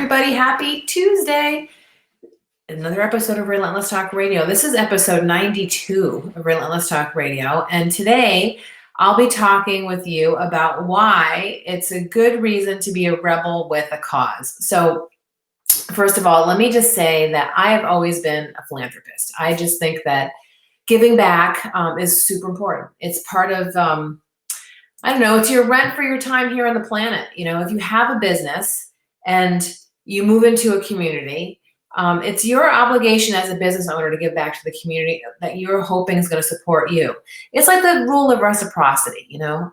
everybody. Happy Tuesday. Another episode of Relentless Talk Radio. This is episode 92 of Relentless Talk Radio. And today I'll be talking with you about why it's a good reason to be a rebel with a cause. So first of all, let me just say that I have always been a philanthropist. I just think that giving back is super important. It's part of, it's your rent for your time here on the planet. You know, if you have a business and you move into a community, it's your obligation as a business owner to give back to the community that you're hoping is going to support you. It's like the rule of reciprocity, you know.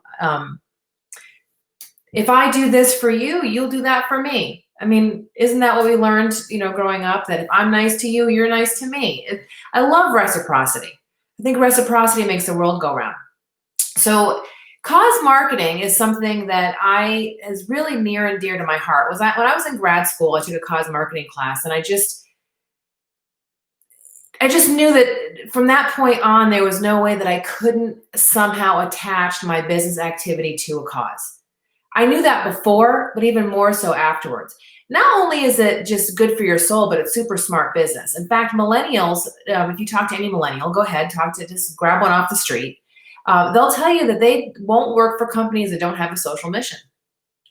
If I do this for you, you'll do that for me. I mean, isn't that what we learned, growing up, that if I'm nice to you, you're nice to me? I love reciprocity. I think reciprocity makes the world go round. So cause marketing is something that is really near and dear to my heart. When I was in grad school, I took a cause marketing class, and I just knew that from that point on, there was no way that I couldn't somehow attach my business activity to a cause. I knew that before, but even more so afterwards. Not only is it just good for your soul, but it's super smart business. In fact, millennials, if you talk to any millennial, go ahead, just grab one off the street. They'll tell you that they won't work for companies that don't have a social mission.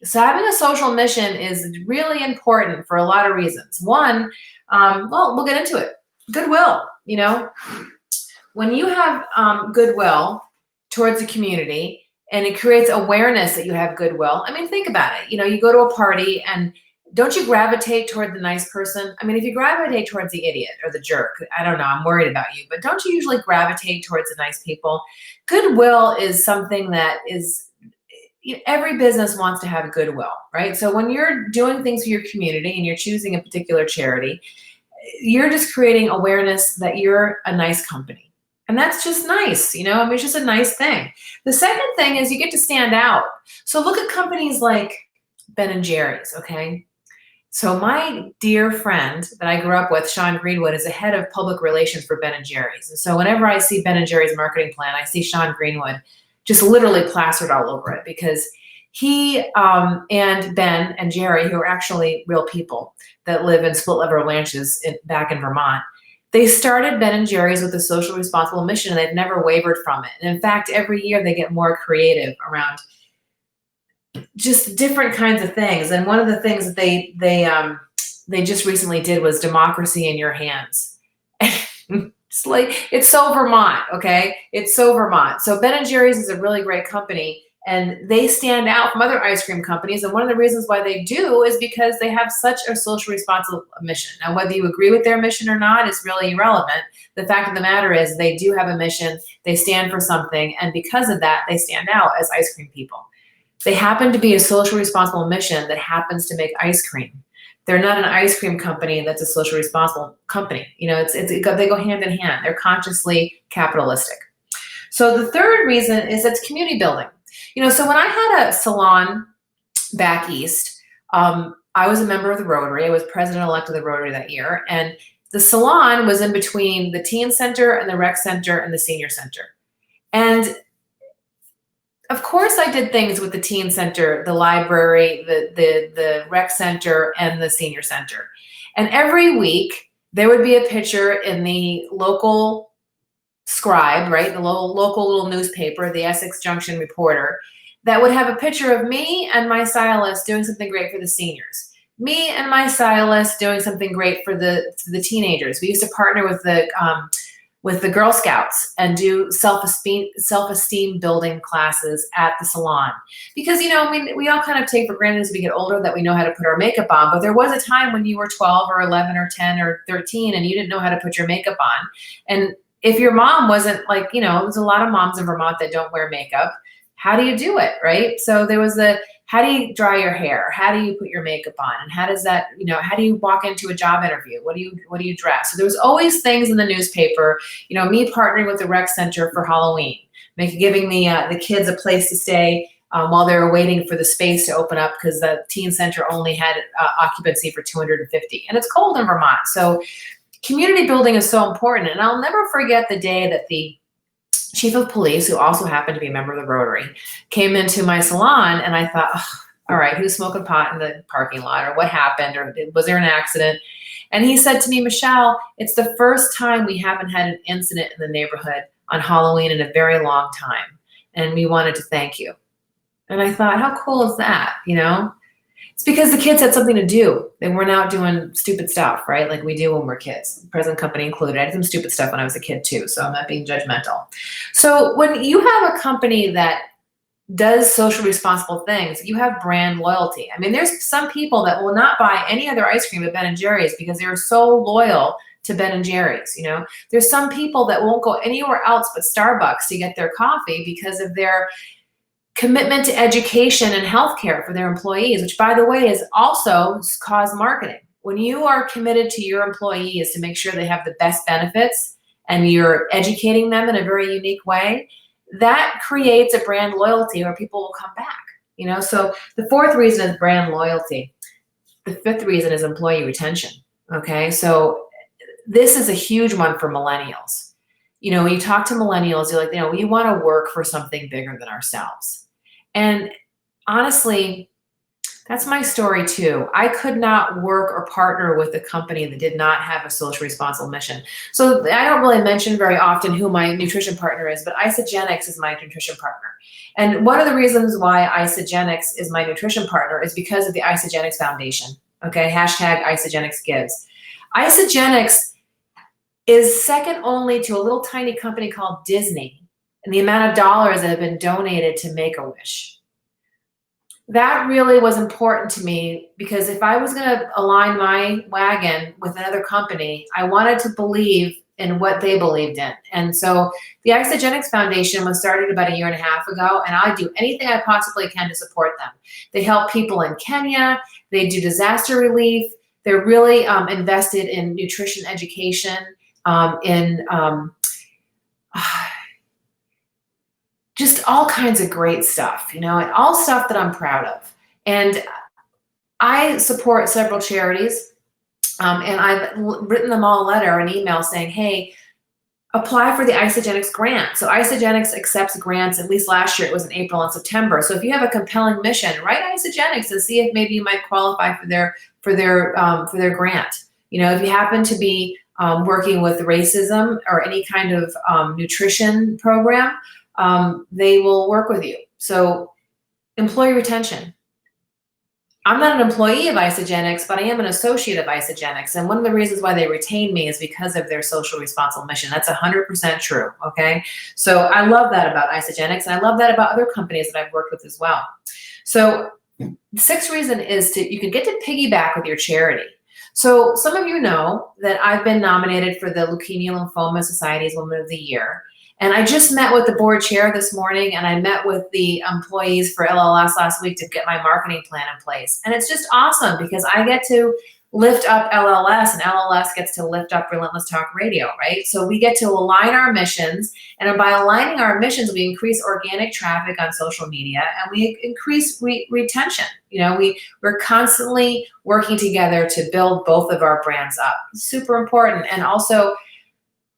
So having a social mission is really important for a lot of reasons. One, we'll get into it. Goodwill, when you have goodwill towards the community and it creates awareness that you have goodwill. I mean, think about it. You go to a party and don't you gravitate toward the nice person? I mean, if you gravitate towards the idiot or the jerk, I don't know, I'm worried about you, but don't you usually gravitate towards the nice people? Goodwill is something that is, every business wants to have goodwill, right? So when you're doing things for your community and you're choosing a particular charity, you're just creating awareness that you're a nice company. And that's just nice, it's just a nice thing. The second thing is you get to stand out. So look at companies like Ben & Jerry's, okay? So my dear friend that I grew up with, Sean Greenwood, is the head of public relations for Ben & Jerry's. And so whenever I see Ben & Jerry's marketing plan, I see Sean Greenwood just literally plastered all over it, because he and Ben and Jerry, who are actually real people that live in split-level ranches back in Vermont, they started Ben & Jerry's with a social responsible mission, and they've never wavered from it. And in fact, every year they get more creative around just different kinds of things. And one of the things that they just recently did was democracy in your hands. It's so Vermont, okay? It's so Vermont. So Ben & Jerry's is a really great company, and they stand out from other ice cream companies. And one of the reasons why they do is because they have such a social responsible mission. Now, whether you agree with their mission or not is really irrelevant. The fact of the matter is they do have a mission, they stand for something, and because of that, they stand out as ice cream people. They happen to be a social responsible mission that happens to make ice cream. They're not an ice cream company that's a social responsible company. They go hand in hand. They're consciously capitalistic. So the third reason is it's community building. So when I had a salon back east, I was a member of the Rotary. I was president-elect of the Rotary that year. And the salon was in between the teen center and the rec center and the senior center. And of course, I did things with the teen center, the library, the rec center, and the senior center. And every week, there would be a picture in the local scribe, right, the local little newspaper, the Essex Junction Reporter, that would have a picture of me and my stylist doing something great for the seniors. Me and my stylist doing something great for the teenagers. We used to partner with the Girl Scouts and do self-esteem building classes at the salon. Because, we all kind of take for granted as we get older that we know how to put our makeup on, but there was a time when you were 12 or 11 or 10 or 13 and you didn't know how to put your makeup on. And if your mom wasn't there's a lot of moms in Vermont that don't wear makeup. How do you do it, right? So there was how do you dry your hair? How do you put your makeup on? And how does that, how do you walk into a job interview? What do you dress? So there was always things in the newspaper, me partnering with the rec center for Halloween, giving the kids a place to stay while they were waiting for the space to open up, because the teen center only had occupancy for 250. And it's cold in Vermont. So community building is so important. And I'll never forget the day that the chief of police, who also happened to be a member of the Rotary, came into my salon, and I thought, oh, All right, who's smoking pot in the parking lot, or what happened, or was there an accident? And he said to me, Michelle, it's the first time we haven't had an incident in the neighborhood on Halloween in a very long time. And we wanted to thank you. And I thought, how cool is that? It's because the kids had something to do. They weren't out doing stupid stuff, right? Like we do when we're kids, present company included. I did some stupid stuff when I was a kid too, so I'm not being judgmental. So when you have a company that does social responsible things, you have brand loyalty. I mean, there's some people that will not buy any other ice cream at Ben & Jerry's because they're so loyal to Ben & Jerry's. There's some people that won't go anywhere else but Starbucks to get their coffee because of their commitment to education and healthcare for their employees, which, by the way, is also cause marketing. When you are committed to your employees to make sure they have the best benefits and you're educating them in a very unique way, that creates a brand loyalty where people will come back. So the fourth reason is brand loyalty. The fifth reason is employee retention. Okay, so this is a huge one for millennials. When you talk to millennials, you're like, we want to work for something bigger than ourselves. And honestly, that's my story too. I could not work or partner with a company that did not have a social responsible mission. So I don't really mention very often who my nutrition partner is, but Isagenix is my nutrition partner. And one of the reasons why Isagenix is my nutrition partner is because of the Isagenix Foundation. Okay, hashtag Isagenix Gives. Isagenix is second only to a little tiny company called Disney and the amount of dollars that have been donated to Make-A-Wish. That really was important to me because if I was going to align my wagon with another company, I wanted to believe in what they believed in. And so the Isagenix Foundation was started about 1.5 years ago, and I do anything I possibly can to support them. They help people in Kenya. They do disaster relief. They're really invested in nutrition education, just all kinds of great stuff, and all stuff that I'm proud of. And I support several charities, and I've written them all a letter, an email saying, hey, apply for the Isagenix grant. So Isagenix accepts grants. At least last year it was in April and September. So if you have a compelling mission, write Isagenix and see if maybe you might qualify for their grant. If you happen to be working with racism or any kind of nutrition program, they will work with you. So employee retention. I'm not an employee of Isagenix, but I am an associate of Isagenix. And one of the reasons why they retain me is because of their social responsible mission. That's 100% true, okay? So I love that about Isagenix, and I love that about other companies that I've worked with as well. So the sixth reason is you can get to piggyback with your charity. So some of you know that I've been nominated for the Leukemia Lymphoma Society's Woman of the Year. And I just met with the board chair this morning, and I met with the employees for LLS last week to get my marketing plan in place. And it's just awesome because I get to lift up LLS, and LLS gets to lift up Relentless Talk Radio, right? So we get to align our missions, and by aligning our missions, we increase organic traffic on social media, and we increase retention. We're constantly working together to build both of our brands up. Super important, and also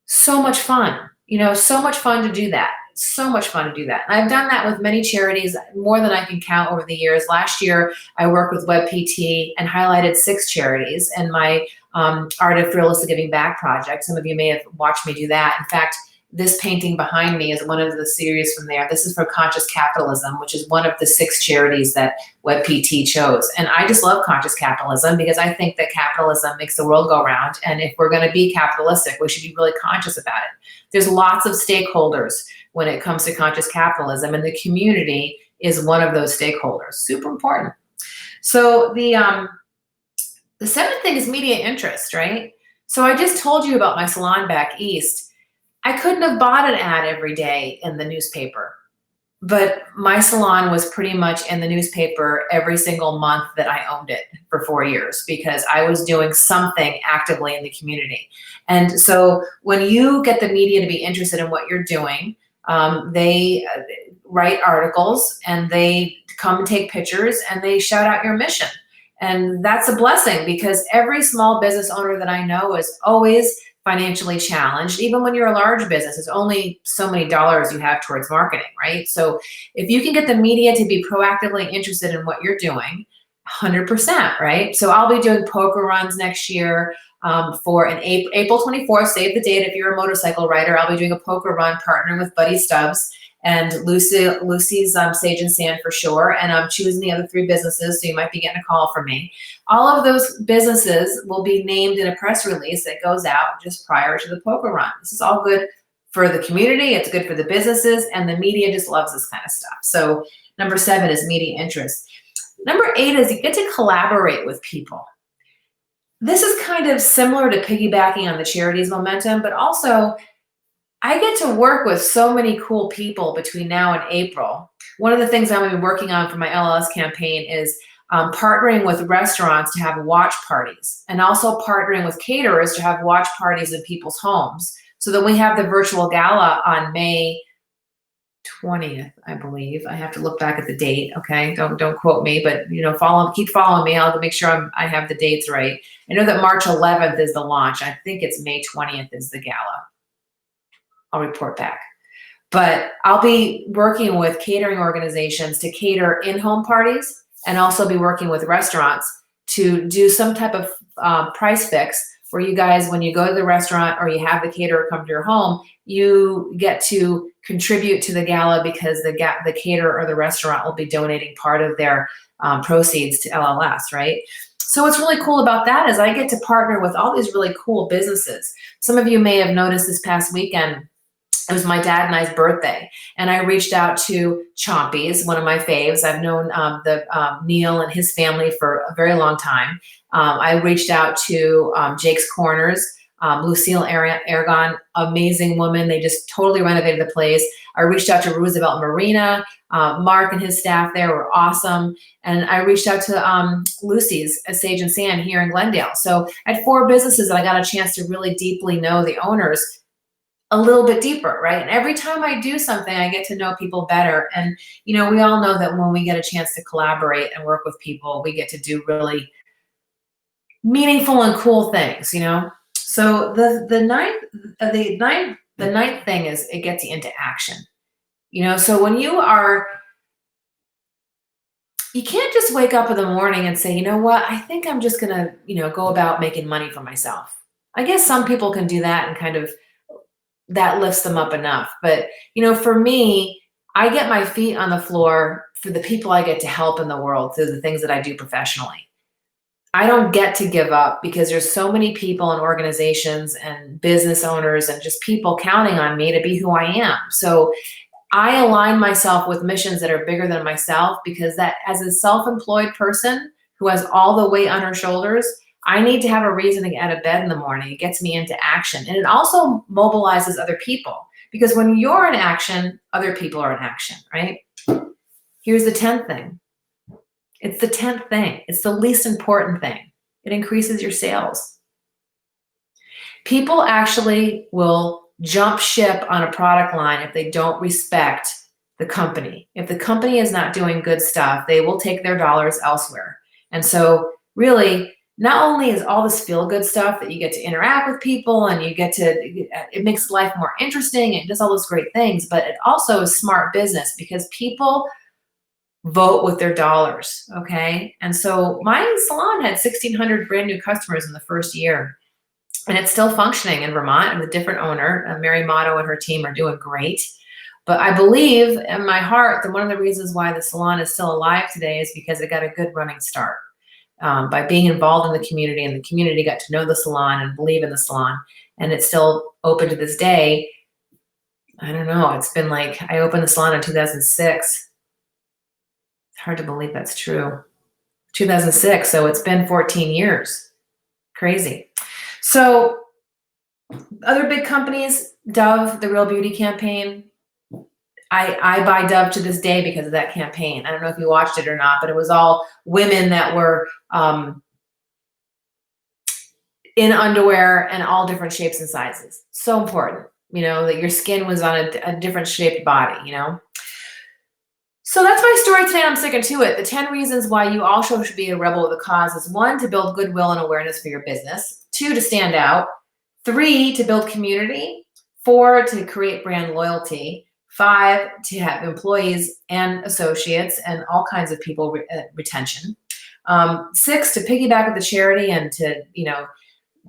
so much fun. So much fun to do that. So much fun to do that. And I've done that with many charities, more than I can count over the years. Last year, I worked with WebPT and highlighted 6 charities in my Art of Fearless Giving Back project. Some of you may have watched me do that. In fact, this painting behind me is one of the series from there. This is for Conscious Capitalism, which is one of the 6 charities that WebPT chose. And I just love Conscious Capitalism because I think that capitalism makes the world go round. And if we're going to be capitalistic, we should be really conscious about it. There's lots of stakeholders when it comes to conscious capitalism, and the community is one of those stakeholders. Super important. So the 7th thing is media interest, right? So I just told you about my salon back east. I couldn't have bought an ad every day in the newspaper, but my salon was pretty much in the newspaper every single month that I owned it for 4 years because I was doing something actively in the community. And so when you get the media to be interested in what you're doing, they write articles and they come and take pictures and they shout out your mission. And that's a blessing because every small business owner that I know is always financially challenged, even when you're a large business, there's only so many dollars you have towards marketing, right? So if you can get the media to be proactively interested in what you're doing, 100%, right? So I'll be doing poker runs next year for an April 24th, save the date if you're a motorcycle rider. I'll be doing a poker run partnering with Buddy Stubbs and Lucy's Sage and Sand for sure. And I'm choosing the other 3 businesses, so you might be getting a call from me. All of those businesses will be named in a press release that goes out just prior to the poker run. This is all good for the community. It's good for the businesses, and the media just loves this kind of stuff. So number 7 is media interest. Number 8 is you get to collaborate with people. This is kind of similar to piggybacking on the charities momentum, but also I get to work with so many cool people between now and April. One of the things I'm going to be working on for my LLS campaign is partnering with restaurants to have watch parties, and also partnering with caterers to have watch parties in people's homes, so that we have the virtual gala on May 20th, I believe. I have to look back at the date. Okay, don't quote me, but keep following me. I'll make sure I have the dates right. I know that March 11th is the launch. I think it's May 20th is the gala. I'll report back. But I'll be working with catering organizations to cater in-home parties, and also be working with restaurants to do some type of price fix where you guys, when you go to the restaurant or you have the caterer come to your home, you get to contribute to the gala because the caterer or the restaurant will be donating part of their proceeds to LLS, right? So what's really cool about that is I get to partner with all these really cool businesses. Some of you may have noticed this past weekend, it was my dad and I's birthday, and I reached out to Chompy's, one of my faves. I've known Neil and his family for a very long time. I reached out to Jake's Corners, Lucille Aragon, amazing woman. They just totally renovated the place. I reached out to Roosevelt Marina. Mark and his staff there were awesome. And I reached out to Lucy's Sage and Sand here in Glendale. So I had 4 businesses that I got a chance to really deeply know the owners a little bit deeper, right? And every time I do something, I get to know people better. And, we all know that when we get a chance to collaborate and work with people, we get to do really meaningful and cool things, So the ninth thing is it gets you into action. So when you can't just wake up in the morning and say, you know what, I think I'm just gonna, go about making money for myself. I guess some people can do that and kind of that lifts them up enough. But, for me, I get my feet on the floor for the people I get to help in the world through the things that I do professionally. I don't get to give up because there's so many people and organizations and business owners and just people counting on me to be who I am. So I align myself with missions that are bigger than myself, because that, as a self-employed person who has all the weight on her shoulders, I need to have a reason to get out of bed in the morning. It gets me into action. And it also mobilizes other people, because when you're in action, other people are in action, right? Here's the 10th thing. It's the 10th thing. It's the least important thing. It increases your sales. People actually will jump ship on a product line if they don't respect the company. If the company is not doing good stuff, they will take their dollars elsewhere. And so really, not only is all this feel-good stuff that you get to interact with people and it makes life more interesting and it does all those great things, but it also is smart business because people vote with their dollars, okay? And so my salon had 1,600 brand new customers in the first year, and it's still functioning in Vermont. And the different owner, Mary Motto and her team are doing great. But I believe in my heart that one of the reasons why the salon is still alive today is because it got a good running start. By being involved in the community, and the community got to know the salon and believe in the salon, and it's still open to this day. I don't know, it's been like, I opened the salon in 2006. It's hard to believe that's true. 2006, so it's been 14 years. Crazy. So other big companies, Dove, the Real Beauty campaign, I buy Dove to this day because of that campaign. I don't know if you watched it or not, but it was all women that were in underwear and all different shapes and sizes. So important, that your skin was on a different shaped body, So that's my story today. I'm sticking to it. The 10 reasons why you also should be a rebel of the cause is 1, to build goodwill and awareness for your business. 2, to stand out. 3, to build community. 4, to create brand loyalty. 5, to have employees and associates and all kinds of people retention. 6, to piggyback with the charity and to,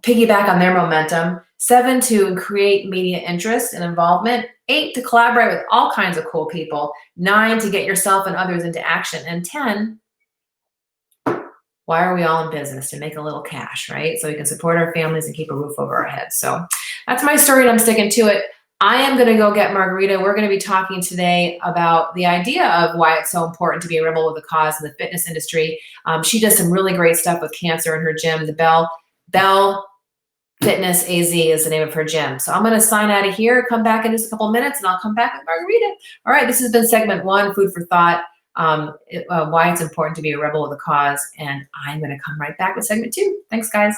piggyback on their momentum. 7, to create media interest and involvement. 8, to collaborate with all kinds of cool people. 9, to get yourself and others into action. And 10, why are we all in business? To make a little cash, right? So we can support our families and keep a roof over our heads. So that's my story and I'm sticking to it. I am going to go get Margarita. We're going to be talking today about the idea of why it's so important to be a rebel with a cause in the fitness industry. She does some really great stuff with cancer in her gym. The Bell Fitness AZ is the name of her gym. So I'm going to sign out of here, come back in just a couple minutes, and I'll come back with Margarita. All right, this has been segment 1, food for thought, why it's important to be a rebel with a cause. And I'm going to come right back with segment 2. Thanks, guys.